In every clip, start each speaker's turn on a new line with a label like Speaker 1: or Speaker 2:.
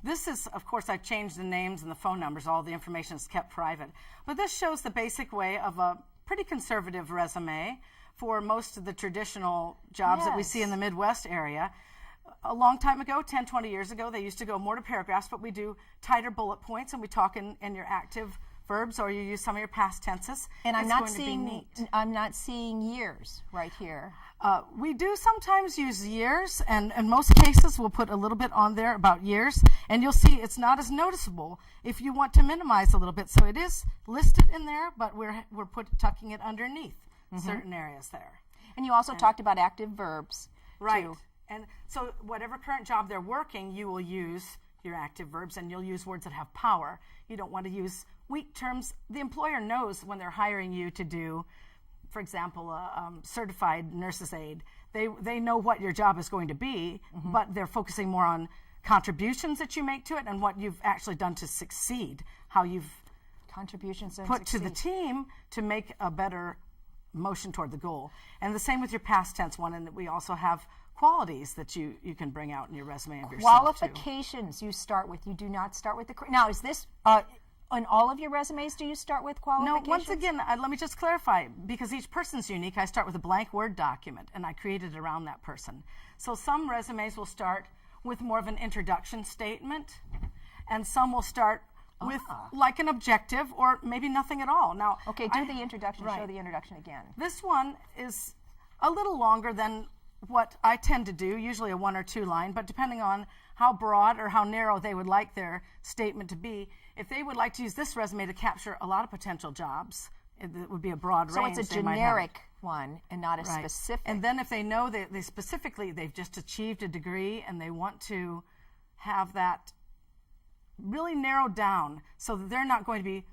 Speaker 1: This is, of course, I've changed the names and the phone numbers. All the information is kept private. But this shows the basic way of a pretty conservative resume for most of the traditional jobs that we see in the Midwest area. A long time ago, 10, 20 years ago, they used to go more to paragraphs, but we do tighter bullet points, and we talk in your active verbs, or you use some of your past tenses.
Speaker 2: And I'm not seeing years right here.
Speaker 1: We do sometimes use years, and in most cases we'll put a little bit on there about years, and you'll see it's not as noticeable if you want to minimize a little bit. So it is listed in there, but we're tucking it underneath certain areas there.
Speaker 2: And you also talked about active verbs.
Speaker 1: Right.
Speaker 2: Too.
Speaker 1: And so whatever current job they're working, you will use your active verbs, and you'll use words that have power. You don't want to use weak terms. The employer knows when they're hiring you to do, for example, a certified nurse's aide. They know what your job is going to be, but they're focusing more on contributions that you make to it and what you've actually done to succeed, how you've put to the team to make a better motion toward the goal. And the same with your past tense one, and we also have qualities that you can bring out in your resume of yourself.
Speaker 2: Qualifications too. You start with. You do not start with the. Now, is this on all of your resumes? Do you start with qualifications?
Speaker 1: No. Once again, let me just clarify, because each person's unique. I start with a blank Word document, and I create it around that person. So some resumes will start with more of an introduction statement, and some will start with like an objective, or maybe nothing at all. Now,
Speaker 2: okay, do the introduction. Show the introduction again.
Speaker 1: This one is a little longer than what I tend to do, usually a 1 or 2 line, but depending on how broad or how narrow they would like their statement to be, if they would like to use this resume to capture a lot of potential jobs, it would be a broad range.
Speaker 2: So it's a generic one and not a specific.
Speaker 1: And then if they know that they've just achieved a degree and they want to have that really narrowed down so that they're not going to be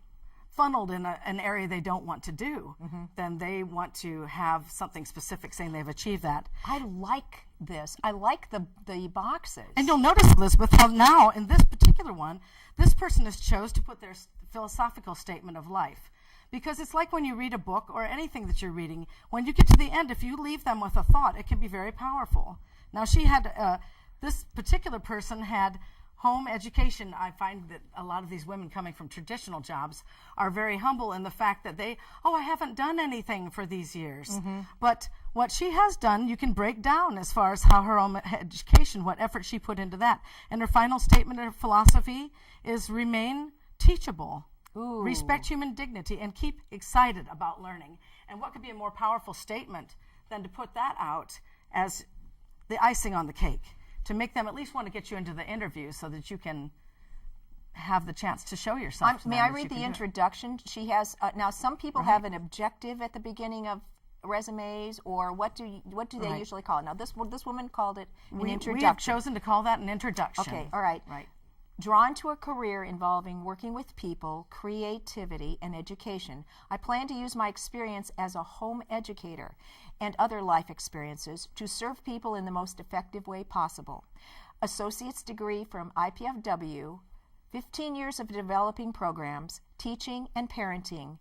Speaker 1: funneled in an area they don't want to do, then they want to have something specific saying they've achieved that.
Speaker 2: I like this. I like the boxes.
Speaker 1: And you'll notice, Elizabeth, how now in this particular one, this person has chose to put their philosophical statement of life. Because it's like when you read a book or anything that you're reading, when you get to the end, if you leave them with a thought, it can be very powerful. Now she had, this particular person had home education. I find that a lot of these women coming from traditional jobs are very humble in the fact that I haven't done anything for these years. But what she has done, you can break down as far as how her home education, what effort she put into that. And her final statement of philosophy is remain teachable.
Speaker 2: Ooh.
Speaker 1: Respect human dignity and keep excited about learning. And what could be a more powerful statement than to put that out as the icing on the cake, to make them at least want to get you into the interview so that you can have the chance to show yourself.
Speaker 2: May I read the introduction? She has now. Some people have an objective at the beginning of resumes, or what do they usually call it? Now this woman called it an introduction.
Speaker 1: We have chosen to call that an introduction.
Speaker 2: Okay, all right.
Speaker 1: Right.
Speaker 2: Drawn to a career involving working with people, creativity, and education, I plan to use my experience as a home educator and other life experiences to serve people in the most effective way possible. Associate's degree from IPFW, 15 years of developing programs, teaching and parenting,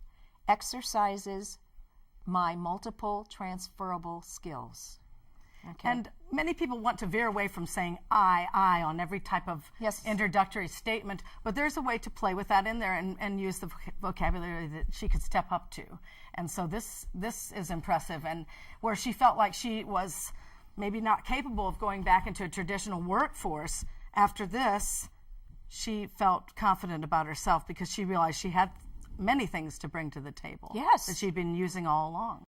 Speaker 2: exercises my multiple transferable skills. Okay.
Speaker 1: And many people want to veer away from saying I on every type of introductory statement, but there's a way to play with that in there and use the vocabulary that she could step up to. And so this is impressive. And where she felt like she was maybe not capable of going back into a traditional workforce, after this, she felt confident about herself because she realized she had many things to bring to the table that she'd been using all along.